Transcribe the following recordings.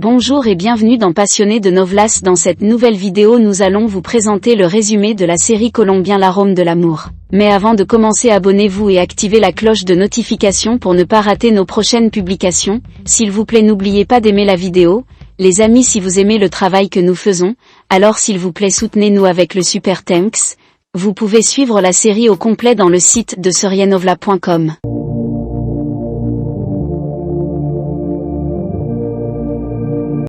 Bonjour et bienvenue dans Passionnés de Novelas. Dans cette nouvelle vidéo nous allons vous présenter le résumé de la série colombien L'arôme de l'amour. Mais avant de commencer, abonnez-vous et activez la cloche de notification pour ne pas rater nos prochaines publications. S'il vous plaît, n'oubliez pas d'aimer la vidéo. Les amis, si vous aimez le travail que nous faisons, alors s'il vous plaît soutenez-nous avec le super thanks. Vous pouvez suivre la série au complet dans le site de seriennovela.com.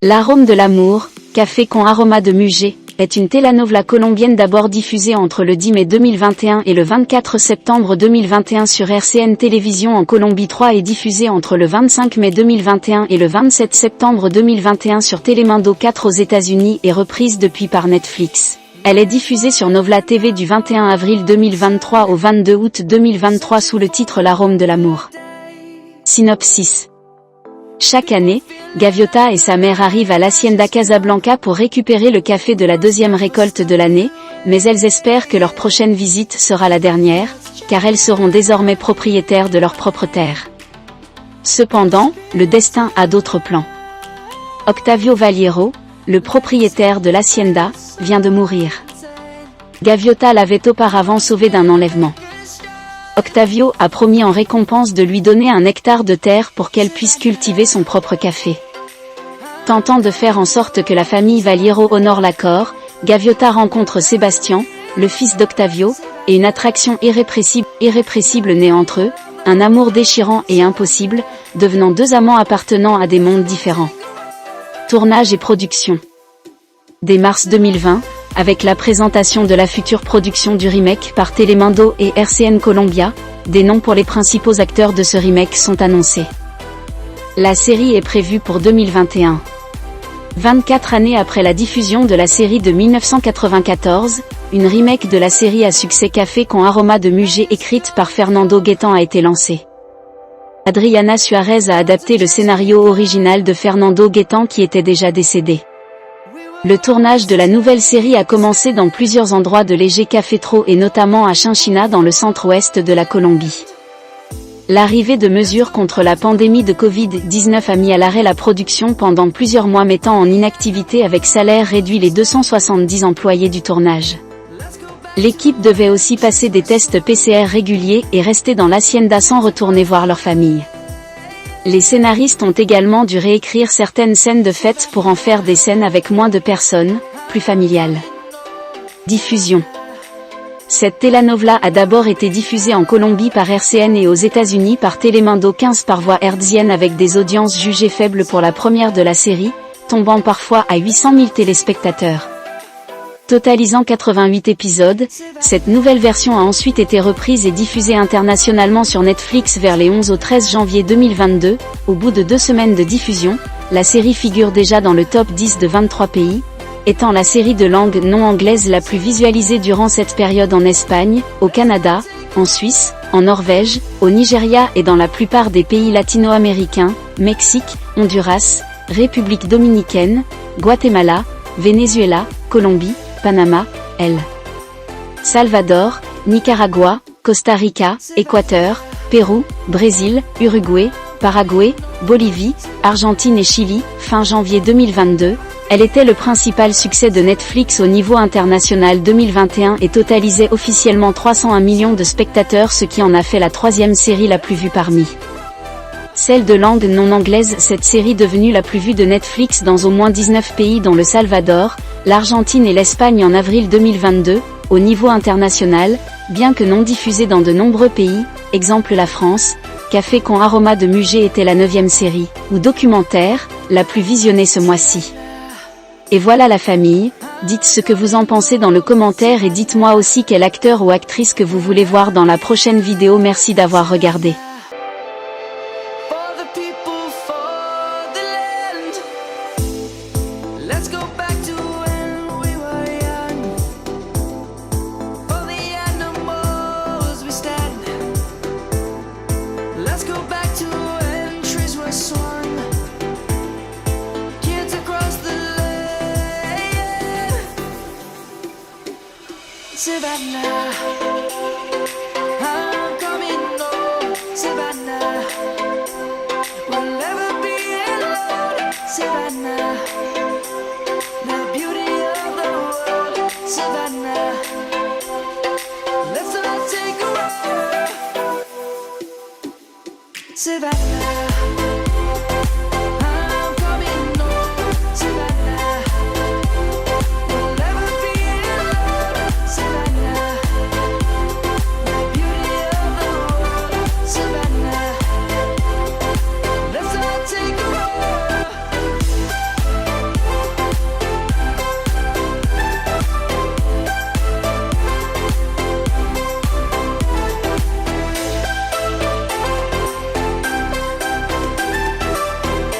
L'arôme de l'amour, café con aroma de Mugé, est une telenovela colombienne d'abord diffusée entre le 10 mai 2021 et le 24 septembre 2021 sur RCN Télévision en Colombie 3 et diffusée entre le 25 mai 2021 et le 27 septembre 2021 sur Telemundo 4 aux États-Unis et reprise depuis par Netflix. Elle est diffusée sur Novela TV du 21 avril 2023 au 22 août 2023 sous le titre L'arôme de l'amour. Synopsis. Chaque année, Gaviota et sa mère arrivent à l'Hacienda Casablanca pour récupérer le café de la deuxième récolte de l'année, mais elles espèrent que leur prochaine visite sera la dernière, car elles seront désormais propriétaires de leur propre terre. Cependant, le destin a d'autres plans. Octavio Valiero, le propriétaire de l'Hacienda, vient de mourir. Gaviota l'avait auparavant sauvé d'un enlèvement. Octavio a promis en récompense de lui donner un hectare de terre pour qu'elle puisse cultiver son propre café. Tentant de faire en sorte que la famille Valiero honore l'accord, Gaviota rencontre Sébastien, le fils d'Octavio, et une attraction irrépressible naît entre eux, un amour déchirant et impossible, devenant deux amants appartenant à des mondes différents. Tournage et production. Dès mars 2020, avec la présentation de la future production du remake par Telemundo et RCN Colombia, des noms pour les principaux acteurs de ce remake sont annoncés. La série est prévue pour 2021. 24 années après la diffusion de la série de 1994, une remake de la série à succès Café con aroma de Mugé écrite par Fernando Guetán a été lancée. Adriana Suárez a adapté le scénario original de Fernando Guetán qui était déjà décédé. Le tournage de la nouvelle série a commencé dans plusieurs endroits de l'Eje Cafetero et notamment à Chinchina dans le centre-ouest de la Colombie. L'arrivée de mesures contre la pandémie de Covid-19 a mis à l'arrêt la production pendant plusieurs mois, mettant en inactivité avec salaire réduit les 270 employés du tournage. L'équipe devait aussi passer des tests PCR réguliers et rester dans l'hacienda sans retourner voir leur famille. Les scénaristes ont également dû réécrire certaines scènes de fête pour en faire des scènes avec moins de personnes, plus familiales. Diffusion. Cette telenovela a d'abord été diffusée en Colombie par RCN et aux États-Unis par Telemundo 15 par voie hertzienne avec des audiences jugées faibles pour la première de la série, tombant parfois à 800 000 téléspectateurs. Totalisant 88 épisodes, cette nouvelle version a ensuite été reprise et diffusée internationalement sur Netflix vers les 11 au 13 janvier 2022. Au bout de 2 semaines de diffusion, la série figure déjà dans le top 10 de 23 pays, étant la série de langue non anglaise la plus visualisée durant cette période en Espagne, au Canada, en Suisse, en Norvège, au Nigeria et dans la plupart des pays latino-américains, Mexique, Honduras, République dominicaine, Guatemala, Venezuela, Colombie, Panama, El Salvador, Nicaragua, Costa Rica, Équateur, Pérou, Brésil, Uruguay, Paraguay, Bolivie, Argentine et Chili. Fin janvier 2022, elle était le principal succès de Netflix au niveau international 2021 et totalisait officiellement 301 millions de spectateurs, ce qui en a fait la 3e série la plus vue parmi celle de langue non anglaise. Cette série devenue la plus vue de Netflix dans au moins 19 pays dont le Salvador, l'Argentine et l'Espagne en avril 2022, au niveau international, bien que non diffusée dans de nombreux pays, exemple la France. Café con aroma de Mugé était la 9e série, ou documentaire, la plus visionnée ce mois-ci. Et voilà la famille, dites ce que vous en pensez dans le commentaire et dites-moi aussi quel acteur ou actrice que vous voulez voir dans la prochaine vidéo. Merci d'avoir regardé. Let's go back to when we were young. For the animals we stand. Let's go back to when trees were swung. Kids across the lane. Savannah, I'm coming home. Savannah, we'll never be alone. Savannah. Savannah, the beauty of the world. Savannah, let's all take a walk. Savannah.